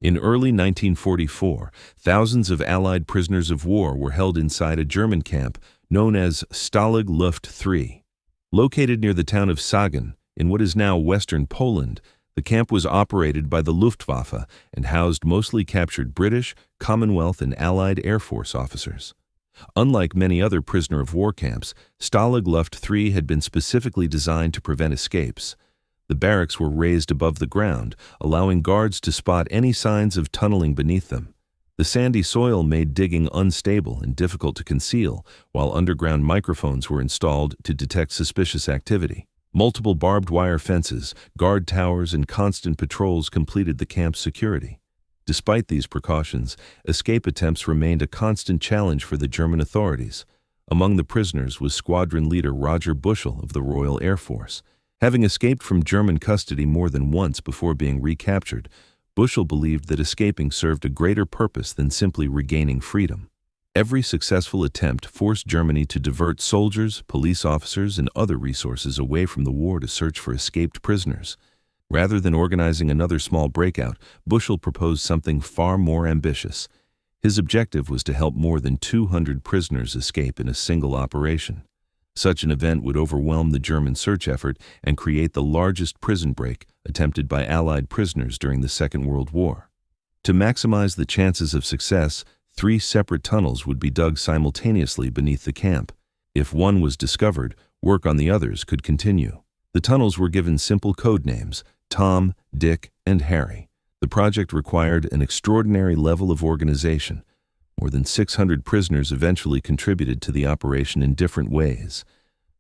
In early 1944, thousands of Allied prisoners of war were held inside a German camp known as Stalag Luft III. Located near the town of Sagen, in what is now western Poland, the camp was operated by the Luftwaffe and housed mostly captured British, Commonwealth, and Allied Air Force officers. Unlike many other prisoner of war camps, Stalag Luft III had been specifically designed to prevent escapes. The barracks were raised above the ground, allowing guards to spot any signs of tunneling beneath them. The sandy soil made digging unstable and difficult to conceal, while underground microphones were installed to detect suspicious activity. Multiple barbed wire fences, guard towers, and constant patrols completed the camp's security. Despite these precautions, escape attempts remained a constant challenge for the German authorities. Among the prisoners was squadron leader Roger Bushel of the Royal Air Force. Having escaped from German custody more than once before being recaptured, Bushel believed that escaping served a greater purpose than simply regaining freedom. Every successful attempt forced Germany to divert soldiers, police officers, and other resources away from the war to search for escaped prisoners. Rather than organizing another small breakout, Bushel proposed something far more ambitious. His objective was to help more than 200 prisoners escape in a single operation. Such an event would overwhelm the German search effort and create the largest prison break attempted by Allied prisoners during the Second World War. To maximize the chances of success, 3 separate tunnels would be dug simultaneously beneath the camp. If one was discovered, work on the others could continue. The tunnels were given simple code names: Tom, Dick, and Harry. The project required an extraordinary level of organization. More than 600 prisoners eventually contributed to the operation in different ways.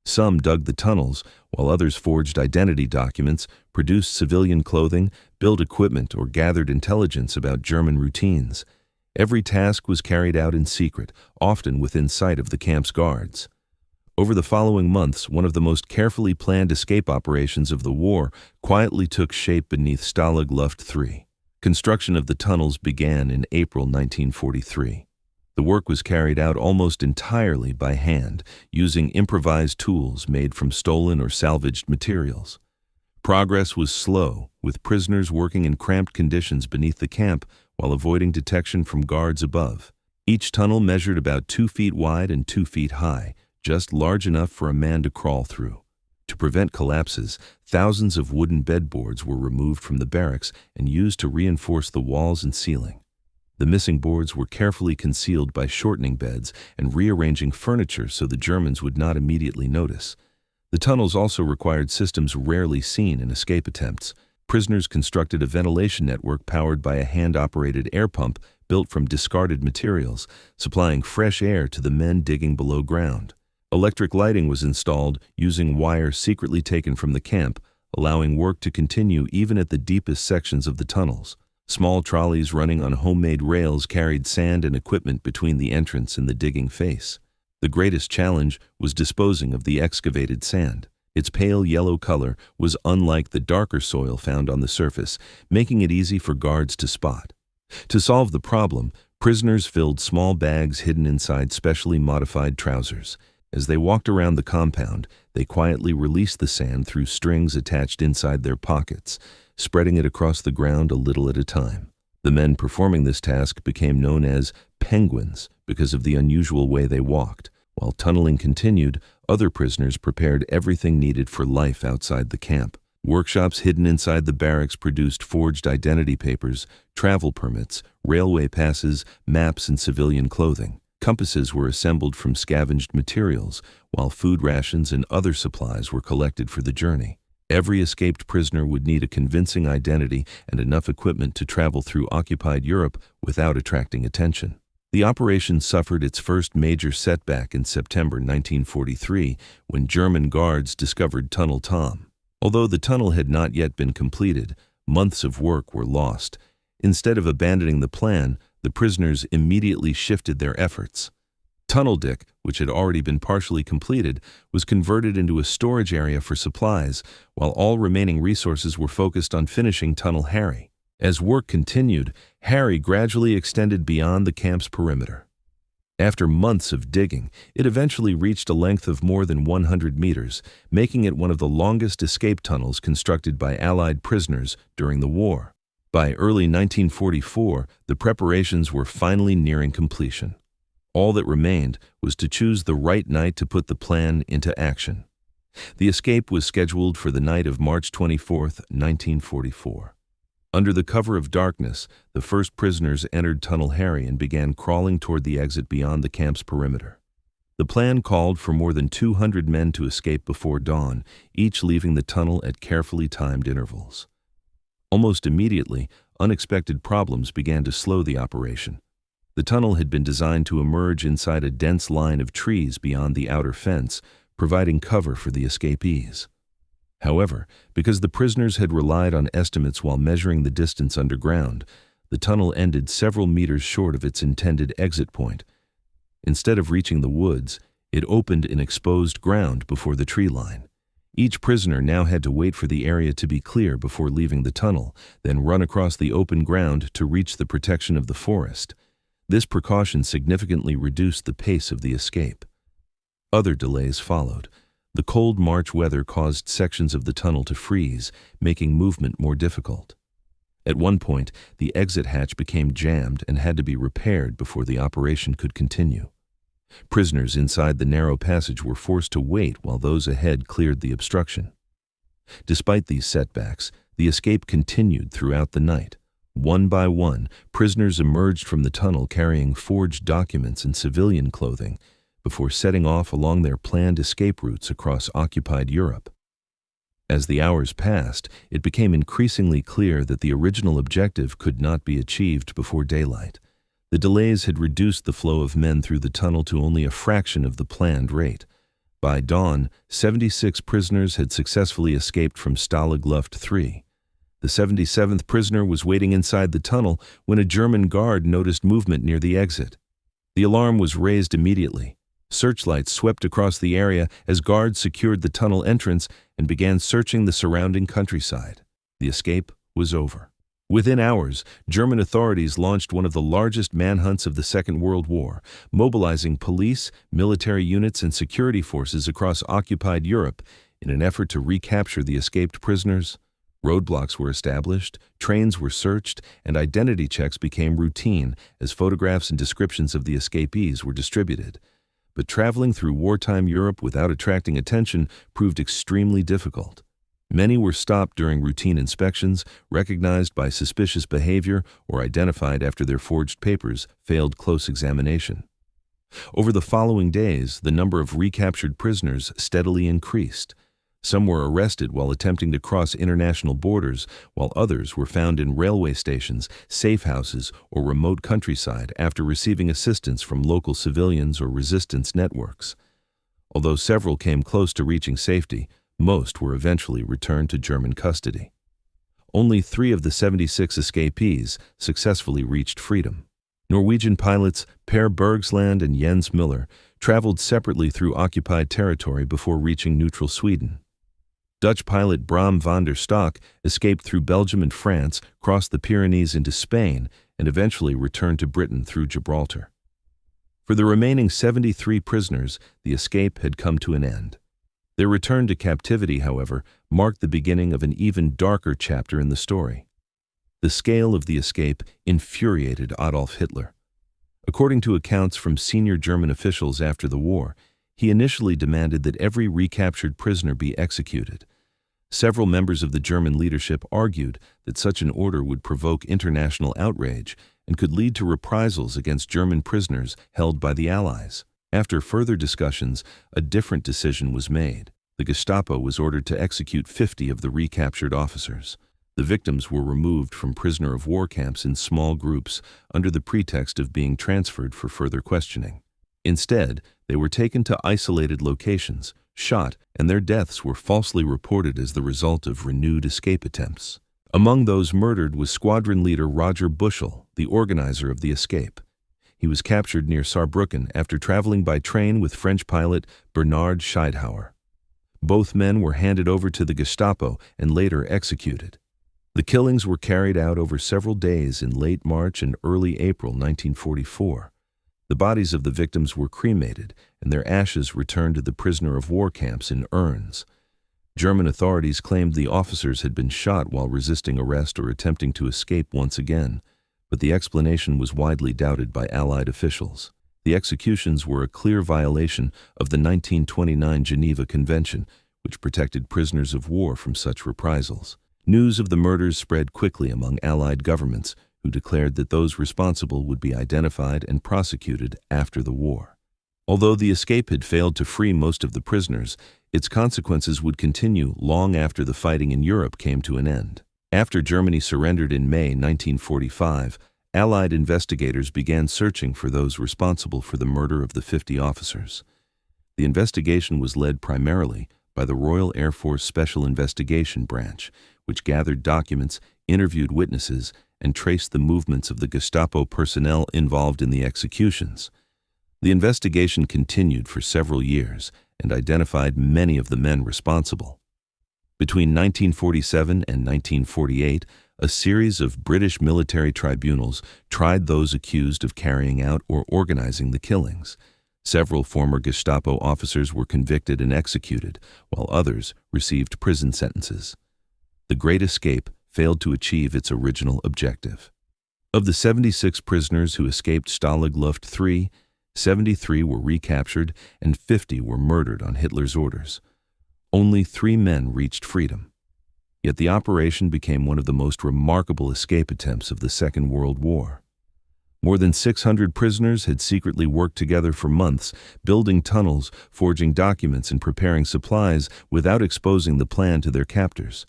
Some dug the tunnels, while others forged identity documents, produced civilian clothing, built equipment, or gathered intelligence about German routines. Every task was carried out in secret, often within sight of the camp's guards. Over the following months, one of the most carefully planned escape operations of the war quietly took shape beneath Stalag Luft III. Construction of the tunnels began in April 1943. The work was carried out almost entirely by hand, using improvised tools made from stolen or salvaged materials. Progress was slow, with prisoners working in cramped conditions beneath the camp while avoiding detection from guards above. Each tunnel measured about 2 feet wide and 2 feet high, just large enough for a man to crawl through. To prevent collapses, thousands of wooden bedboards were removed from the barracks and used to reinforce the walls and ceiling. The missing boards were carefully concealed by shortening beds and rearranging furniture so the Germans would not immediately notice. The tunnels also required systems rarely seen in escape attempts. Prisoners constructed a ventilation network powered by a hand-operated air pump built from discarded materials, supplying fresh air to the men digging below ground. Electric lighting was installed using wire secretly taken from the camp, allowing work to continue even at the deepest sections of the tunnels. Small trolleys running on homemade rails carried sand and equipment between the entrance and the digging face. The greatest challenge was disposing of the excavated sand. Its pale yellow color was unlike the darker soil found on the surface, making it easy for guards to spot. To solve the problem, prisoners filled small bags hidden inside specially modified trousers. As they walked around the compound, they quietly released the sand through strings attached inside their pockets, spreading it across the ground a little at a time. The men performing this task became known as penguins because of the unusual way they walked. While tunneling continued, other prisoners prepared everything needed for life outside the camp. Workshops hidden inside the barracks produced forged identity papers, travel permits, railway passes, maps, and civilian clothing. Compasses were assembled from scavenged materials, while food rations and other supplies were collected for the journey. Every escaped prisoner would need a convincing identity and enough equipment to travel through occupied Europe without attracting attention. The operation suffered its first major setback in September 1943 when German guards discovered Tunnel Tom. Although the tunnel had not yet been completed, months of work were lost. Instead of abandoning the plan, the prisoners immediately shifted their efforts. Tunnel Dick, which had already been partially completed, was converted into a storage area for supplies, while all remaining resources were focused on finishing Tunnel Harry. As work continued, Harry gradually extended beyond the camp's perimeter. After months of digging, it eventually reached a length of more than 100 meters, making it one of the longest escape tunnels constructed by Allied prisoners during the war. By early 1944, the preparations were finally nearing completion. All that remained was to choose the right night to put the plan into action. The escape was scheduled for the night of March 24, 1944. Under the cover of darkness, the first prisoners entered Tunnel Harry and began crawling toward the exit beyond the camp's perimeter. The plan called for more than 200 men to escape before dawn, each leaving the tunnel at carefully timed intervals. Almost immediately, unexpected problems began to slow the operation. The tunnel had been designed to emerge inside a dense line of trees beyond the outer fence, providing cover for the escapees. However, because the prisoners had relied on estimates while measuring the distance underground, the tunnel ended several meters short of its intended exit point. Instead of reaching the woods, it opened in exposed ground before the tree line. Each prisoner now had to wait for the area to be clear before leaving the tunnel, then run across the open ground to reach the protection of the forest. This precaution significantly reduced the pace of the escape. Other delays followed. The cold March weather caused sections of the tunnel to freeze, making movement more difficult. At one point, the exit hatch became jammed and had to be repaired before the operation could continue. Prisoners inside the narrow passage were forced to wait while those ahead cleared the obstruction. Despite these setbacks, the escape continued throughout the night. One by one, prisoners emerged from the tunnel carrying forged documents and civilian clothing before setting off along their planned escape routes across occupied Europe. As the hours passed, it became increasingly clear that the original objective could not be achieved before daylight. The delays had reduced the flow of men through the tunnel to only a fraction of the planned rate. By dawn, 76 prisoners had successfully escaped from Stalag Luft III. The 77th prisoner was waiting inside the tunnel when a German guard noticed movement near the exit. The alarm was raised immediately. Searchlights swept across the area as guards secured the tunnel entrance and began searching the surrounding countryside. The escape was over. Within hours, German authorities launched one of the largest manhunts of the Second World War, mobilizing police, military units, and security forces across occupied Europe in an effort to recapture the escaped prisoners. Roadblocks were established, trains were searched, and identity checks became routine as photographs and descriptions of the escapees were distributed. But traveling through wartime Europe without attracting attention proved extremely difficult. Many were stopped during routine inspections, recognized by suspicious behavior, or identified after their forged papers failed close examination. Over the following days, the number of recaptured prisoners steadily increased. Some were arrested while attempting to cross international borders, while others were found in railway stations, safe houses, or remote countryside after receiving assistance from local civilians or resistance networks. Although several came close to reaching safety, most were eventually returned to German custody. Only 3 of the 76 escapees successfully reached freedom. Norwegian pilots Per Bergsland and Jens Miller traveled separately through occupied territory before reaching neutral Sweden. Dutch pilot Bram van der Stok escaped through Belgium and France, crossed the Pyrenees into Spain, and eventually returned to Britain through Gibraltar. For the remaining 73 prisoners, the escape had come to an end. Their return to captivity, however, marked the beginning of an even darker chapter in the story. The scale of the escape infuriated Adolf Hitler. According to accounts from senior German officials after the war, he initially demanded that every recaptured prisoner be executed. Several members of the German leadership argued that such an order would provoke international outrage and could lead to reprisals against German prisoners held by the Allies. After further discussions, a different decision was made. The Gestapo was ordered to execute 50 of the recaptured officers. The victims were removed from prisoner of war camps in small groups under the pretext of being transferred for further questioning. Instead, they were taken to isolated locations, shot, and their deaths were falsely reported as the result of renewed escape attempts. Among those murdered was squadron leader Roger Bushel, the organizer of the escape. He was captured near Saarbrücken after traveling by train with French pilot Bernard Scheidhauer. Both men were handed over to the Gestapo and later executed. The killings were carried out over several days in late March and early April 1944. The bodies of the victims were cremated and their ashes returned to the prisoner of war camps in urns. German authorities claimed the officers had been shot while resisting arrest or attempting to escape once again, but the explanation was widely doubted by Allied officials. The executions were a clear violation of the 1929 Geneva Convention, which protected prisoners of war from such reprisals. News of the murders spread quickly among Allied governments, who declared that those responsible would be identified and prosecuted after the war. Although the escape had failed to free most of the prisoners, its consequences would continue long after the fighting in Europe came to an end. After Germany surrendered in May 1945, Allied investigators began searching for those responsible for the murder of the 50 officers. The investigation was led primarily by the Royal Air Force Special Investigation Branch, which gathered documents, interviewed witnesses, and traced the movements of the Gestapo personnel involved in the executions. The investigation continued for several years and identified many of the men responsible. Between 1947 and 1948, a series of British military tribunals tried those accused of carrying out or organizing the killings. Several former Gestapo officers were convicted and executed, while others received prison sentences. The Great Escape failed to achieve its original objective. Of the 76 prisoners who escaped Stalag Luft III, 73 were recaptured and 50 were murdered on Hitler's orders. Only 3 men reached freedom. Yet the operation became one of the most remarkable escape attempts of the Second World War. More than 600 prisoners had secretly worked together for months, building tunnels, forging documents, and preparing supplies without exposing the plan to their captors.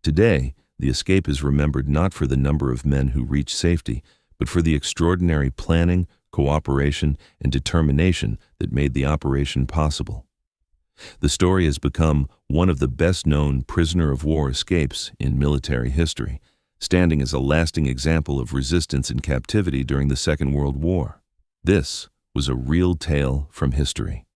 Today, the escape is remembered not for the number of men who reached safety, but for the extraordinary planning, cooperation, and determination that made the operation possible. The story has become one of the best-known prisoner of war escapes in military history, standing as a lasting example of resistance in captivity during the Second World War. This was a real tale from history.